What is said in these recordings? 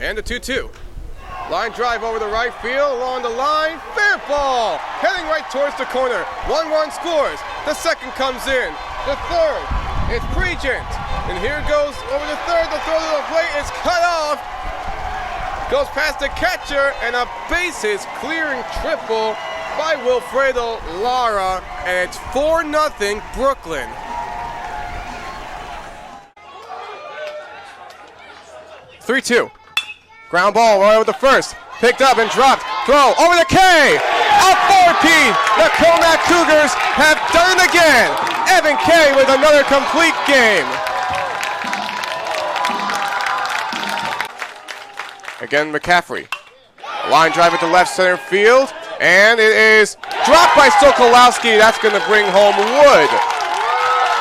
And the 2-2. Line drive over the right field, along the line, fair ball! Heading right towards the corner. 1-1 scores. The second comes in. The third, it's Pregent. And here goes over the third. The throw to the plate is cut off. Goes past the catcher, and a bases clearing triple by Wilfredo Lara, and it's 4-0 Brooklyn. Three-two. Ground ball right over the first. Picked up and dropped. Throw over the K. A 4-P. The Comac Cougars have done it again. Evan K with another complete game. Again, McCaffrey. Line drive at the left center field. And it is dropped by Sokolowski. That's going to bring home Wood.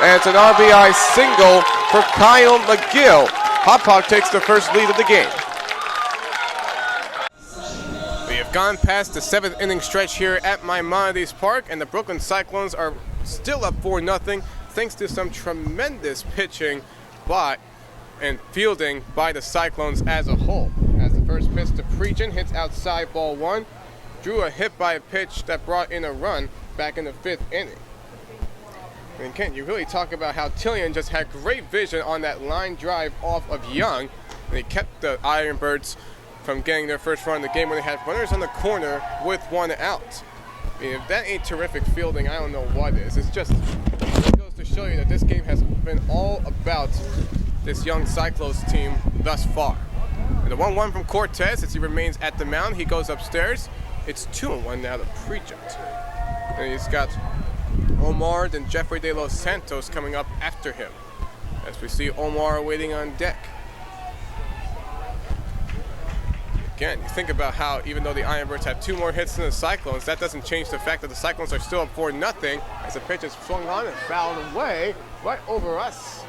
And it's an RBI single for Kyle McGill. Hop takes the first lead of the game. We have gone past the 7th inning stretch here at Maimonides Park, and the Brooklyn Cyclones are still up 4-0 thanks to some tremendous pitching and fielding by the Cyclones as a whole. As the first pitch to Pregent hits outside ball 1, drew a hit by a pitch that brought in a run back in the 5th inning. And Kent, you really talk about how Tillian just had great vision on that line drive off of Young, and he kept the Ironbirds from getting their first run in the game when they had runners on the corner with 1 out. I mean, if that ain't terrific fielding, I don't know what is. It goes to show you that this game has been all about this young Cyclones team thus far. And the 1-1 from Cortez as he remains at the mound. He goes upstairs. It's 2-1 now to Pregent. And he's got Omar and Jeffrey De Los Santos coming up after him. As we see Omar waiting on deck. Again, you think about how even though the Ironbirds have 2 more hits than the Cyclones, that doesn't change the fact that the Cyclones are still up 4-0 as the pitch is swung on and fouled away right over us.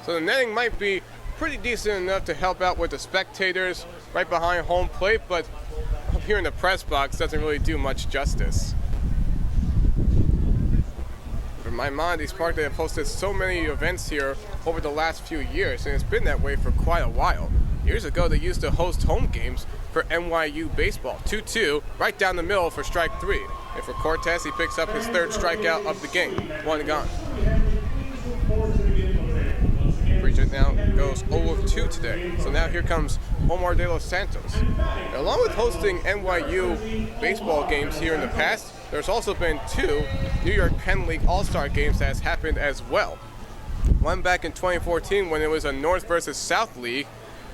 So the netting might be pretty decent enough to help out with the spectators right behind home plate, but up here in the press box doesn't really do much justice. For Maimonides Park, they have hosted so many events here over the last few years, and it's been that way for quite a while. Years ago, they used to host home games for NYU baseball. 2-2, right down the middle for strike 3. And for Cortez, he picks up his 3rd strikeout of the game. 1 gone. Pregent now goes 0-2 today. So now here comes Omar De Los Santos. And along with hosting NYU baseball games here in the past, there's also been 2 New York Penn League All-Star games that has happened as well. One back in 2014 when it was a North versus South League,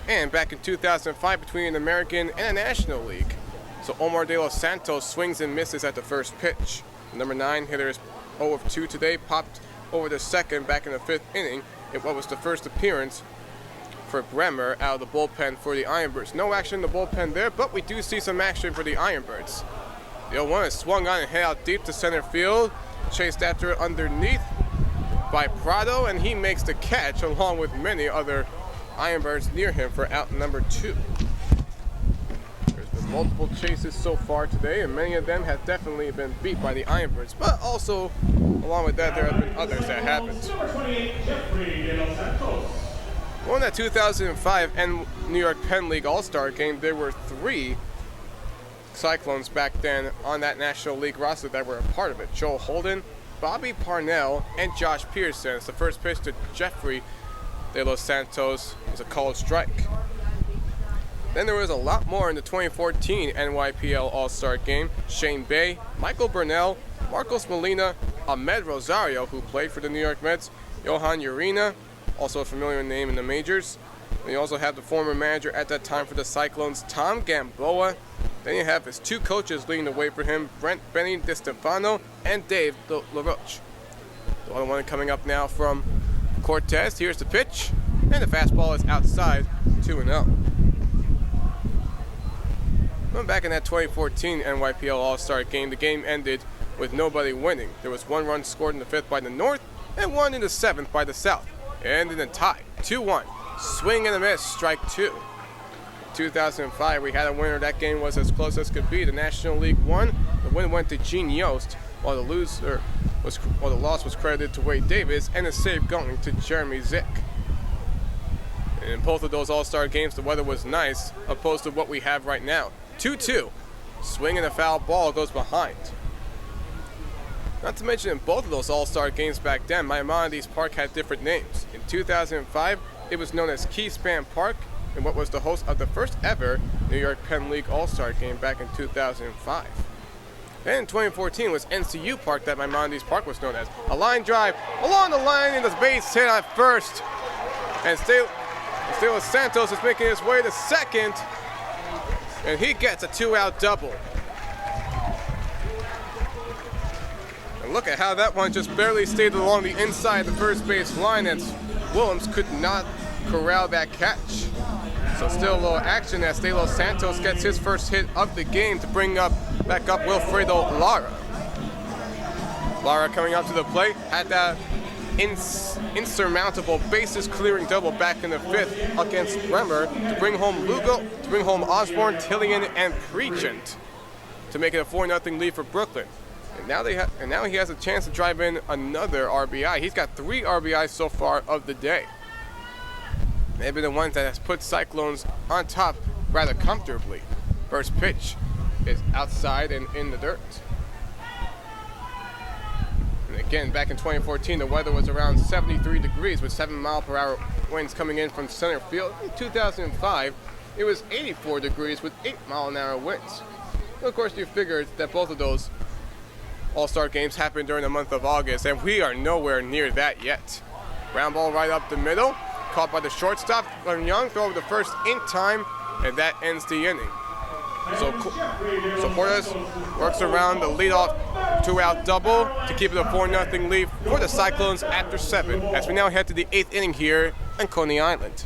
and back in 2005 between an American and a National League. So Omar De Los Santos swings and misses at the first pitch. The number 9 hitter is 0-2 today, popped over the second back in the 5th inning in what was the first appearance for Bremer out of the bullpen for the Ironbirds. No action in the bullpen there, but we do see some action for the Ironbirds. The 0-1 is swung on and hit out deep to center field, chased after it underneath by Prado, and he makes the catch along with many other Ironbirds near him for out number 2. There's been multiple chases so far today, and many of them have definitely been beat by the Ironbirds, but also along with that there have been others that haven't. On that 2005 New York Penn League All-Star game, there were 3 Cyclones back then on that National League roster that were a part of it. Joe Holden, Bobby Parnell, and Josh Pearson. It's the first pitch to Jeffrey De Los Santos was a called strike. Then there was a lot more in the 2014 NYPL All-Star game. Shane Bay, Michael Burnell, Marcos Molina, Ahmed Rosario, who played for the New York Mets, Johan Urena, also a familiar name in the majors. And you also have the former manager at that time for the Cyclones, Tom Gamboa. Then you have his 2 coaches leading the way for him, Brent Benny DiStefano and Dave LaRoche. The other one coming up now from Cortez. Here's the pitch, and the fastball is outside, 2-0. Back in that 2014 NYPL All-Star game, the game ended with nobody winning. There was 1 run scored in the 5th by the North and 1 in the 7th by the South. And in a tie, 2-1. Swing and a miss, strike 2. 2005, we had a winner. That game was as close as could be. The National League won. The win went to Gene Yost, while the loss was credited to Wade Davis, and the save going to Jeremy Zick. And in both of those All-Star games, the weather was nice, opposed to what we have right now. 2-2. Swing and a foul ball goes behind. Not to mention, in both of those All-Star games back then, Maimonides Park had different names. In 2005, it was known as Keyspan Park, and what was the host of the first ever New York Penn League All-Star game back in 2005. Then in 2014 was NCU Park that Maimonides Park was known as. A line drive along the line and the base hit at first. And De Los Santos is making his way to second, and he gets a 2-out double. And look at how that one just barely stayed along the inside of the first base line, and Williams could not corral that catch. So still a little action as De Los Santos gets his first hit of the game to bring back up Wilfredo Lara. Lara coming up to the plate, had that insurmountable bases clearing double back in the fifth against Bremer to bring home Lugo, to bring home Osborne, Tillian, and Pregent to make it a 4-0 lead for Brooklyn. And now he has a chance to drive in another RBI. He's got 3 RBIs so far of the day. Maybe the ones that has put Cyclones on top rather comfortably. First pitch is outside and in the dirt. And again, back in 2014, the weather was around 73 degrees with 7-mile-per-hour winds coming in from center field. In 2005, it was 84 degrees with 8-mile-an-hour winds. And of course, you figured that both of those All-Star games happened during the month of August, and we are nowhere near that yet. Ground ball right up the middle, caught by the shortstop. Young throw over the first in time, and that ends the inning. So Portes works around the leadoff 2-out double to keep it a 4-0 lead for the Cyclones after 7, as we now head to the 8th inning here on Coney Island.